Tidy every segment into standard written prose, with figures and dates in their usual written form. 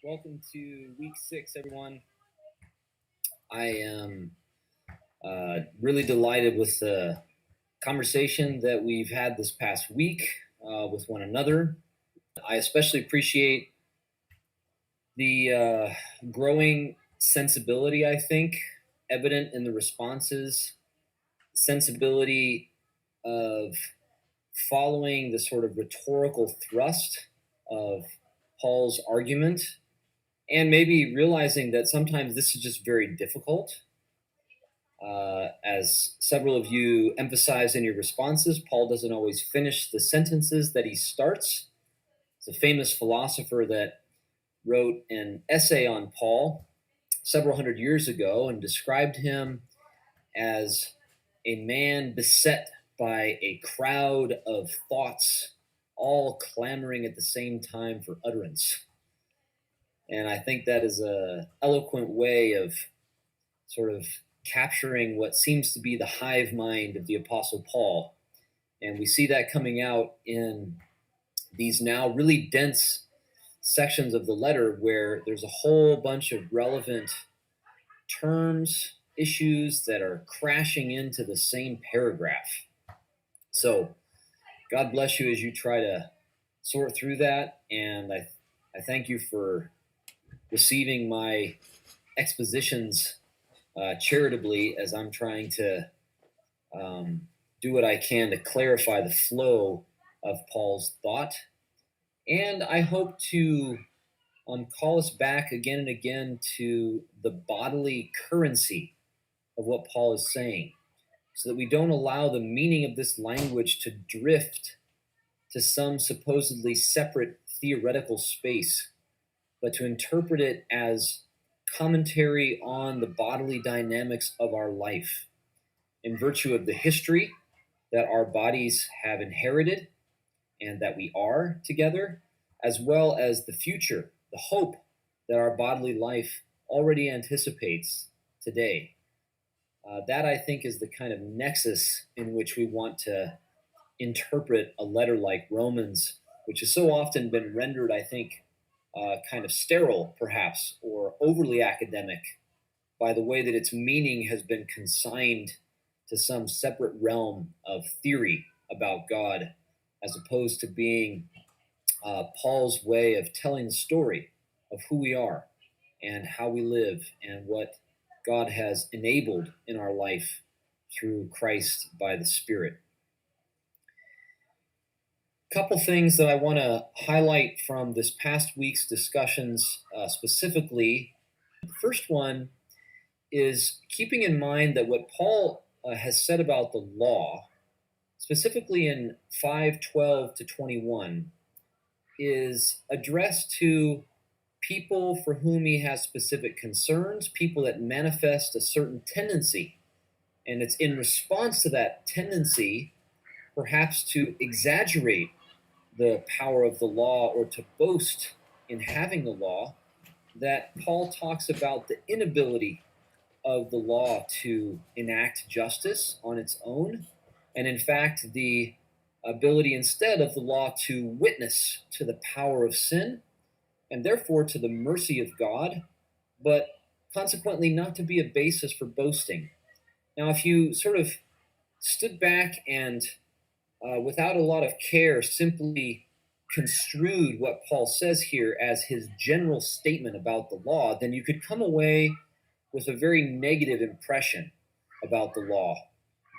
Welcome to week 6, everyone. I am really delighted with the conversation that we've had this past week with one another. I especially appreciate the growing sensibility, I think, evident in the responses, sensibility of following the sort of rhetorical thrust of Paul's argument, and maybe realizing that sometimes this is just very difficult. As several of you emphasized in your responses, Paul doesn't always finish the sentences that he starts. It's a famous philosopher that wrote an essay on Paul several hundred years ago and described him as a man beset by a crowd of thoughts, all clamoring at the same time for utterance. And I think that is a eloquent way of sort of capturing what seems to be the hive mind of the Apostle Paul. And we see that coming out in these now really dense sections of the letter where there's a whole bunch of relevant terms, issues that are crashing into the same paragraph. So, God bless you as you try to sort through that. And I thank you for receiving my expositions charitably as I'm trying to do what I can to clarify the flow of Paul's thought. And I hope to call us back again and again to the bodily currency of what Paul is saying, so that we don't allow the meaning of this language to drift to some supposedly separate theoretical space, but to interpret it as commentary on the bodily dynamics of our life in virtue of the history that our bodies have inherited and that we are together, as well as the future, the hope that our bodily life already anticipates today. That, I think, is the kind of nexus in which we want to interpret a letter like Romans, which has so often been rendered, I think, kind of sterile, perhaps, or overly academic by the way that its meaning has been consigned to some separate realm of theory about God, as opposed to being Paul's way of telling the story of who we are and how we live and what God has enabled in our life through Christ by the Spirit. Couple things that I want to highlight from this past week's discussions specifically. The first one is keeping in mind that what Paul has said about the law, specifically in 5:12 to 21, is addressed to people for whom he has specific concerns, people that manifest a certain tendency. And it's in response to that tendency, perhaps to exaggerate the power of the law or to boast in having the law, that Paul talks about the inability of the law to enact justice on its own, and in fact, the ability instead of the law to witness to the power of sin and therefore to the mercy of God, but consequently not to be a basis for boasting. Now, if you sort of stood back and without a lot of care simply construed what Paul says here as his general statement about the law, then you could come away with a very negative impression about the law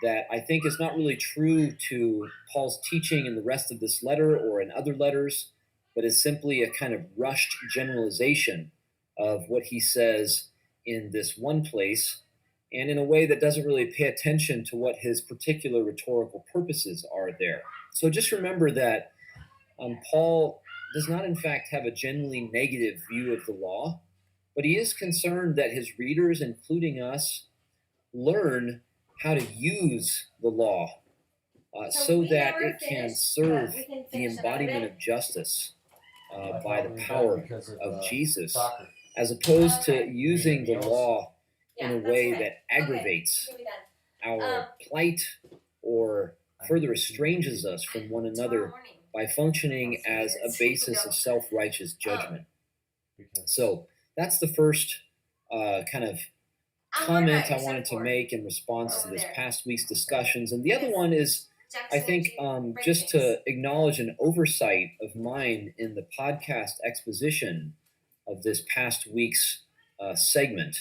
that I think is not really true to Paul's teaching in the rest of this letter or in other letters, but is simply a kind of rushed generalization of what he says in this one place, and in a way that doesn't really pay attention to what his particular rhetorical purposes are there. So just remember that Paul does not, in fact, have a generally negative view of the law, but he is concerned that his readers, including us, learn how to use the law so that it can serve the embodiment of justice by the power of Jesus, as opposed to using the law in a way that aggravates our plight or further estranges us from one another by functioning as a basis of self-righteous judgment. So that's the first kind of I'm worried about comment your I wanted to surfboard make in response to over this there past week's discussions. And the other because one is, I Jackson and think, June break just things. to acknowledge an oversight of mine in the podcast exposition of this past week's segment,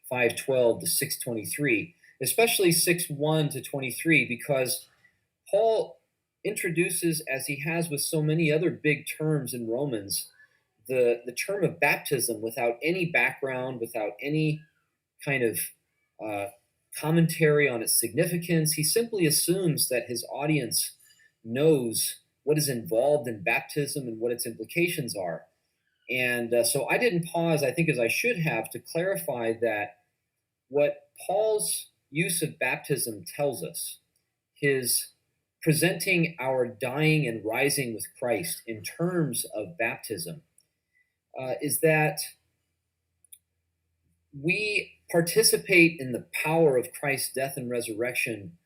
512 to 623, especially 6:1 to 23, because Paul introduces, as he has with so many other big terms in Romans, the term of baptism without any background, without any kind of uh, commentary on its significance. He simply assumes that his audience knows what is involved in baptism and what its implications are. And so I didn't pause, I think, as I should have, to clarify that what Paul's use of baptism tells us, his presenting our dying and rising with Christ in terms of baptism, is that we participate in the power of Christ's death and resurrection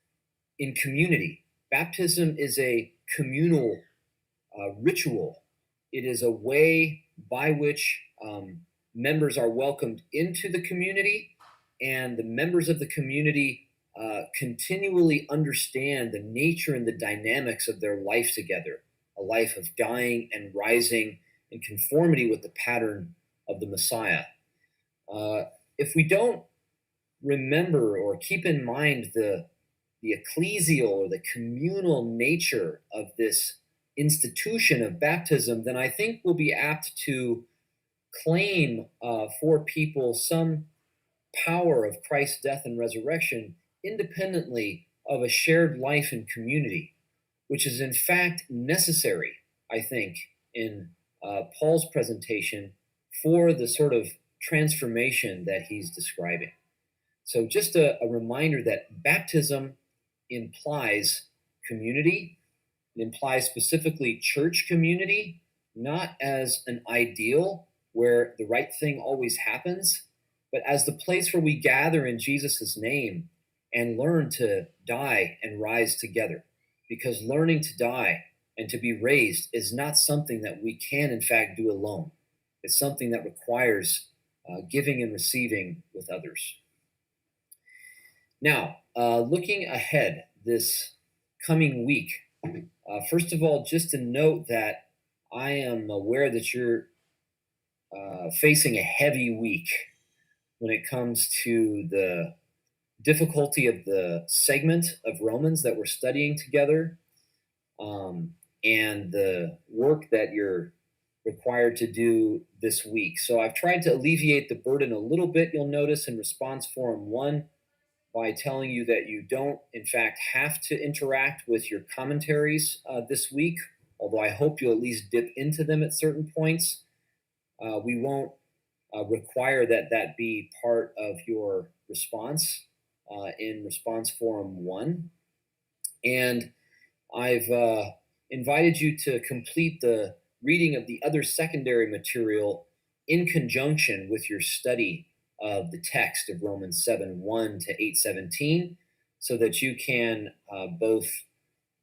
in community. Baptism is a communal ritual. It is a way by which members are welcomed into the community, and the members of the community continually understand the nature and the dynamics of their life together, a life of dying and rising in conformity with the pattern of the Messiah. If we don't remember or keep in mind the ecclesial or the communal nature of this institution of baptism, then I think we'll be apt to claim for people some power of Christ's death and resurrection independently of a shared life and community, which is in fact necessary, I think, in Paul's presentation for the sort of transformation that he's describing. So, just a reminder that baptism implies community. It implies specifically church community, not as an ideal where the right thing always happens, but as the place where we gather in Jesus' name and learn to die and rise together. Because learning to die and to be raised is not something that we can, in fact, do alone. It's something that requires giving and receiving with others. Now, looking ahead this coming week, first of all, just to note that I am aware that you're facing a heavy week when it comes to the difficulty of the segment of Romans that we're studying together, um, and the work that you're required to do this week. So I've tried to alleviate the burden a little bit, you'll notice, in response form one, by telling you that you don't, in fact, have to interact with your commentaries this week, although I hope you'll at least dip into them at certain points. We won't require that that be part of your response in response forum one. And I've invited you to complete the reading of the other secondary material in conjunction with your study of the text of Romans 7:1 to 8:17, so that you can both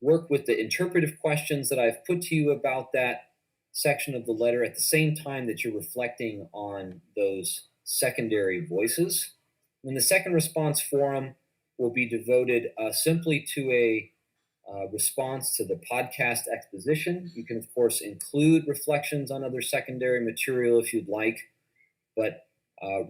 work with the interpretive questions that I've put to you about that section of the letter at the same time that you're reflecting on those secondary voices. And the second response forum will be devoted simply to a response to the podcast exposition. You can, of course, include reflections on other secondary material if you'd like, but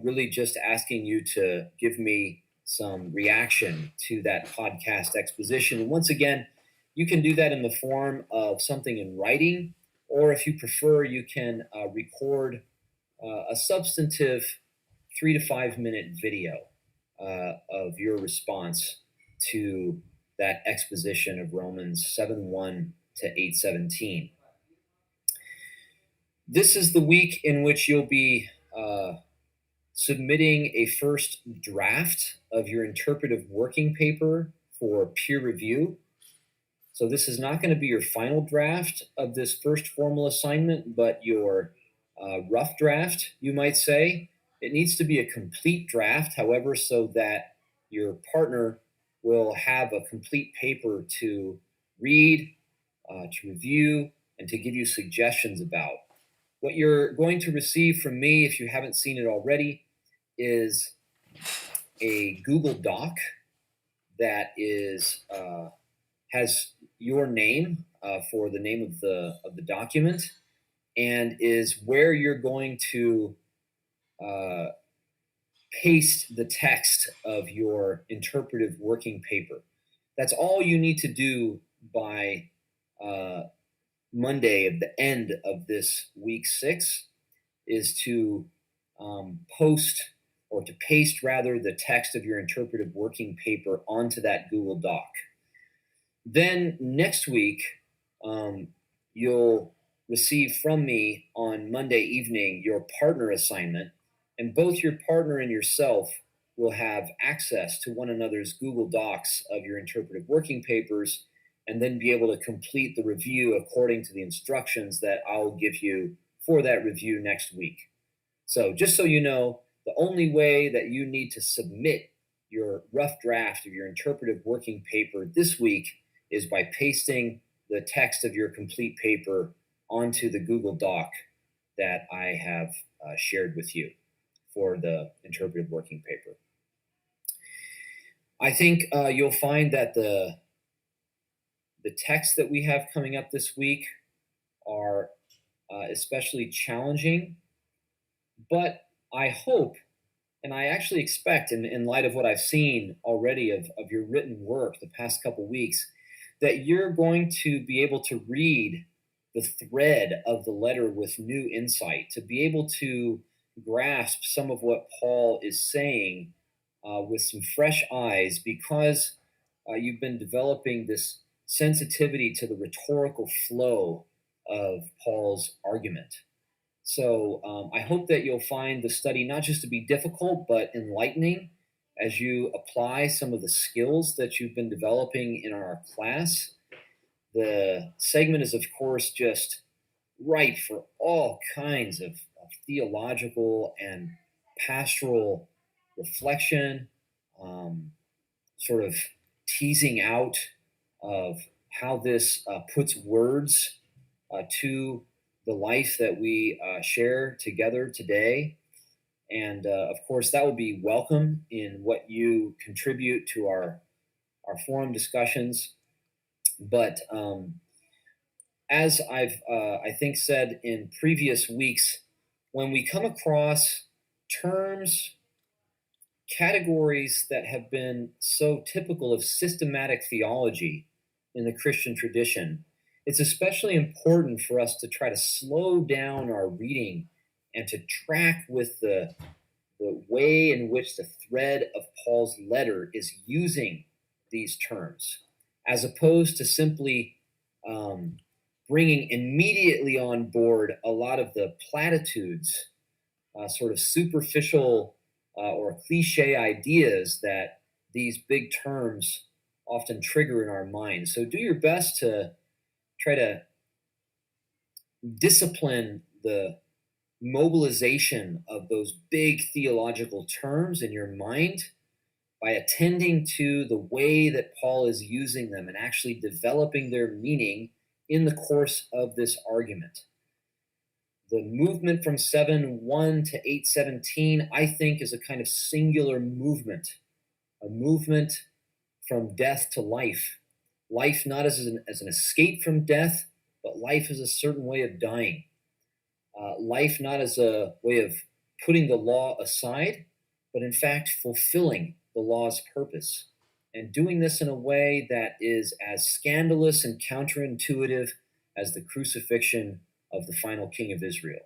really just asking you to give me some reaction to that podcast exposition. And once again, you can do that in the form of something in writing, or if you prefer, you can record a substantive 3 to 5 minute video of your response to that exposition of Romans 7:1 to 8:17. This is the week in which you'll be submitting a first draft of your interpretive working paper for peer review. So, this is not going to be your final draft of this first formal assignment, but your rough draft, you might say. It needs to be a complete draft, however, so that your partner will have a complete paper to read, to review, and to give you suggestions about. What you're going to receive from me, if you haven't seen it already, is a Google Doc that has your name for the name of the document, and is where you're going to uh, paste the text of your interpretive working paper. That's all you need to do by uh, Monday at the end of this week 6, is to post, or to paste rather, the text of your interpretive working paper onto that Google Doc. Then next week, you'll receive from me on Monday evening your partner assignment, and both your partner and yourself will have access to one another's Google Docs of your interpretive working papers, and then be able to complete the review according to the instructions that I'll give you for that review next week. So, just so you know, the only way that you need to submit your rough draft of your interpretive working paper this week is by pasting the text of your complete paper onto the Google Doc that I have shared with you for the interpretive working paper. I think you'll find that the texts that we have coming up this week are especially challenging, but I hope, and I actually expect, in light of what I've seen already of your written work the past couple weeks, that you're going to be able to read the thread of the letter with new insight, to be able to grasp some of what Paul is saying with some fresh eyes, because you've been developing this sensitivity to the rhetorical flow of Paul's argument. So I hope that you'll find the study not just to be difficult, but enlightening as you apply some of the skills that you've been developing in our class. The segment is, of course, just ripe for all kinds of theological and pastoral reflection, sort of teasing out of how this puts words to the life that we share together today. And of course, that will be welcome in what you contribute to our forum discussions. But as I've, I think, said in previous weeks, when we come across terms, categories that have been so typical of systematic theology in the Christian tradition, it's especially important for us to try to slow down our reading and to track with the way in which the thread of Paul's letter is using these terms, as opposed to simply bringing immediately on board a lot of the platitudes, sort of superficial or cliche ideas that these big terms often trigger in our minds. So do your best to try to discipline the mobilization of those big theological terms in your mind by attending to the way that Paul is using them and actually developing their meaning in the course of this argument. The movement from 7:1 to 8:17, I think, is a kind of singular movement, a movement from death to life. Life not as an escape from death, but life as a certain way of dying. Life not as a way of putting the law aside, but in fact fulfilling the law's purpose. And doing this in a way that is as scandalous and counterintuitive as the crucifixion of the final king of Israel.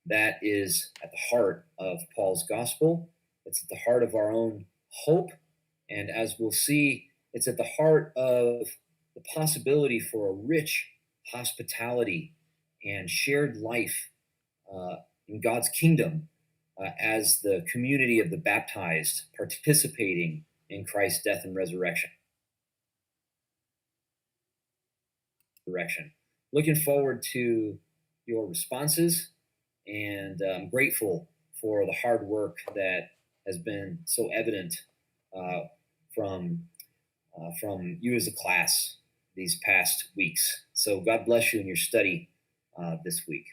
That is at the heart of Paul's gospel. It's at the heart of our own hope. And as we'll see, it's at the heart of the possibility for a rich hospitality and shared life in God's kingdom as the community of the baptized participating in Christ's death and resurrection. Looking forward to your responses, and I'm grateful for the hard work that has been so evident from you as a class these past weeks. So God bless you in your study this week.